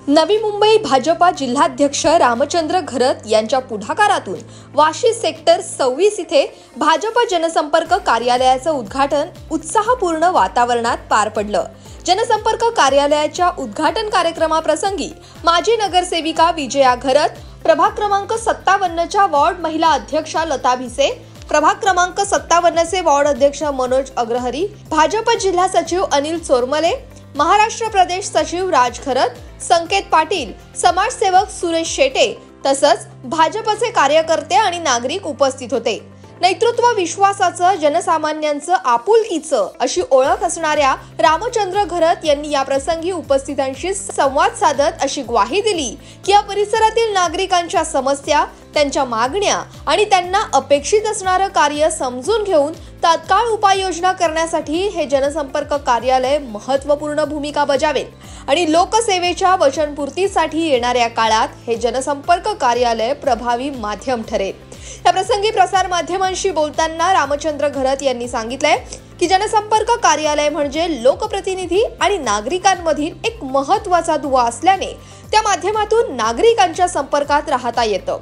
नवी मुंबई भाजपा जिल्हाध्यक्ष रामचंद्र घरत यांच्या पुढाकारातून वाशी सेक्टर 26 इथे भाजपा जनसंपर्क कार्यालयाचं उद्घाटन उत्साहपूर्ण वातावरणात पार पडलं। जनसंपर्क कार्यालयाच्या उद्घाटन कार्यक्रमाप्रसंगी माजी नगरसेविका विजया घरत, प्रभाग क्रमांक 57च्या वॉर्ड महिला अध्यक्षा लता भिसे, प्रभाग क्रमांक 57 चे वॉर्ड अध्यक्ष मनोज अग्रहरी, भाजपा जिल्हा सचिव अनिल चोरमले, महाराष्ट्र प्रदेश सचिव राज घरत, संकेत पाटील, समाजसेवक सुरेश शेटे तसंच भाजपचे कार्यकर्ते आणि नागरिक उपस्थित होते। नेतृत्व विश्वासाचं, जनसामान्यांचं आपुलकीचं अशी ओळख असणाऱ्या रामचंद्र घरत यांनी या प्रसंगी उपस्थितांशी संवाद साधत अशी ग्वाही दिली की या परिसरातील नागरिकांच्या समस्या, त्यांच्या मागण्या आणि त्यांना अपेक्षित असणारं कार्य समजून घेऊन तात्काळ उपाययोजना करण्यासाठी हे जनसंपर्क कार्यालय महत्त्वपूर्ण भूमिका बजावेल आणि लोकसेवेच्या वचनपूर्तीसाठी येणाऱ्या काळात हे जनसंपर्क कार्यालय प्रभावी माध्यम ठरेल। या प्रसंगी प्रसार माध्यमांशी बोलताना रामचंद्र घरत यांनी सांगितलंय की जनसंपर्क कार्यालय म्हणजे लोकप्रतिनिधी आणि नागरिकांमधील एक महत्त्वाचा दुवा असल्याने त्या माध्यमातून नागरिकांच्या संपर्कात राहता येतं।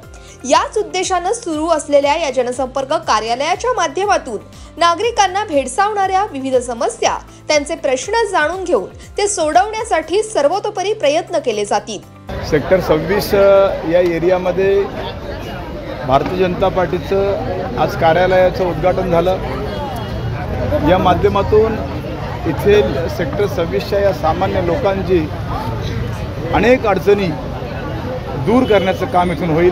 याच उद्देशाने सुरू असलेल्या या जनसंपर्क कार्यालयाच्या माध्यमातून नागरिकांना भेडसावणाऱ्या विविध समस्या, त्यांचे प्रश्न जाणून घेऊन ते सोडवण्यासाठी सर्वतोपरी प्रयत्न केले जातील। सेक्टर 26 या एरियामध्ये भारतीय जनता पार्टीचं आज कार्यालयाचं उद्घाटन झालं। या माध्यमातून इथे सेक्टर 26च्या या सामान्य लोकांची अनेक अडचणी दूर करण्याचं काम इथून होईल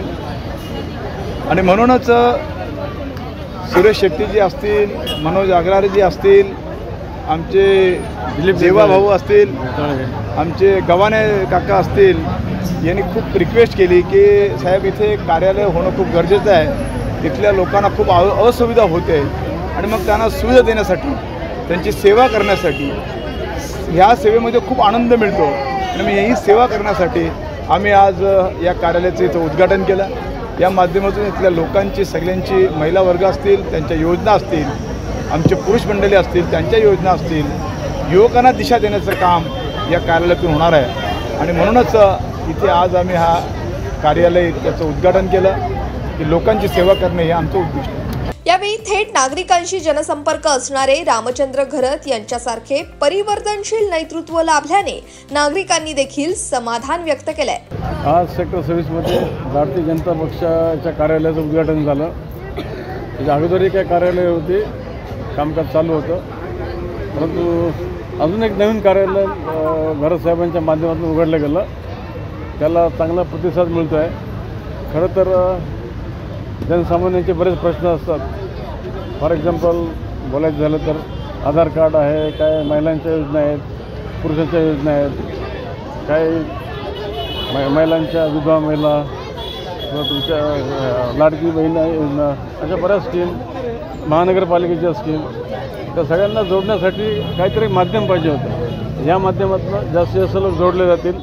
आणि म्हणूनच सुरेश शेट्टीजी असतील, मनोज अग्रहरीजी असतील, आमचे देवा भाऊ असतील, आमचे गव्हाणे काका असतील, यांनी खूप रिक्वेस्ट केली की साहेब इथे कार्यालय होणं खूप गरजेचं आहे। इथल्या लोकांना खूप असुविधा होते आणि मग त्यांना सुविधा देण्यासाठी, त्यांची सेवा करण्यासाठी, ह्या सेवेमध्ये खूप आनंद मिळतो आणि मग ही सेवा करण्यासाठी आम्ही आज या कार्यालयाचं इथं उद्घाटन केलं। या माध्यमातून इथल्या लोकांची, सगळ्यांची, महिला वर्ग असतील त्यांच्या योजना असतील, आमचे पुरुष मंडळी असतील त्यांच्या योजना असतील, युवकांना दिशा देण्याचं काम या कार्यालयातून होणार आहे आणि म्हणूनच इथे आज आम्ही हा कार्यालय त्याचं उद्घाटन केलं की लोकांची सेवा करणे हे आमचं उद्दिष्ट आहे। यावेळी थेट नागरिकांशी जनसंपर्क असणारे रामचंद्र घरत यांच्यासारखे परिवर्तनशील नेतृत्व लाभल्याने नागरिकांनी देखील समाधान व्यक्त केलंय। आज सेक्टर 26 मध्ये भारतीय जनता पक्षाच्या कार्यालयाचं उद्घाटन झालं। त्याच्या अगोदरही काय कार्यालय होते, कामकाज चालू होतं, परंतु अजून एक नवीन कार्यालय घरत साहेबांच्या माध्यमातून उघडलं गेलं, त्याला चांगला प्रतिसाद मिळतो आहे। खरं तर जनसामान्यांचे बरेच प्रश्न असतात। फॉर एक्झाम्पल बोलायचं झालं तर आधार कार्ड आहे, काय महिलांच्या योजना आहेत, पुरुषांच्या योजना आहेत, काय महिलांच्या विधवा महिला, तुमच्या लाडकी बहीण योजना, अशा बऱ्याच स्कीम, महानगरपालिकेच्या स्कीम, त्या सगळ्यांना जोडण्यासाठी काहीतरी माध्यम पाहिजे होतं। या माध्यमातून जास्तीत जास्त लोक जोडले जातील,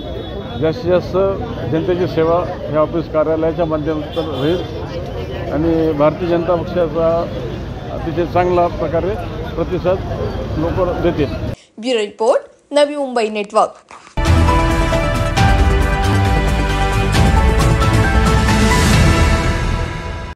जास्तीत जास्त जनतेची सेवा या ऑफिस कार्यालयाच्या माध्यमातून होईल आणि भारतीय जनता पक्षाचा अतिशय चांगला प्रकारे प्रतिसाद लोक देतील। Bureau report, Navi Mumbai network.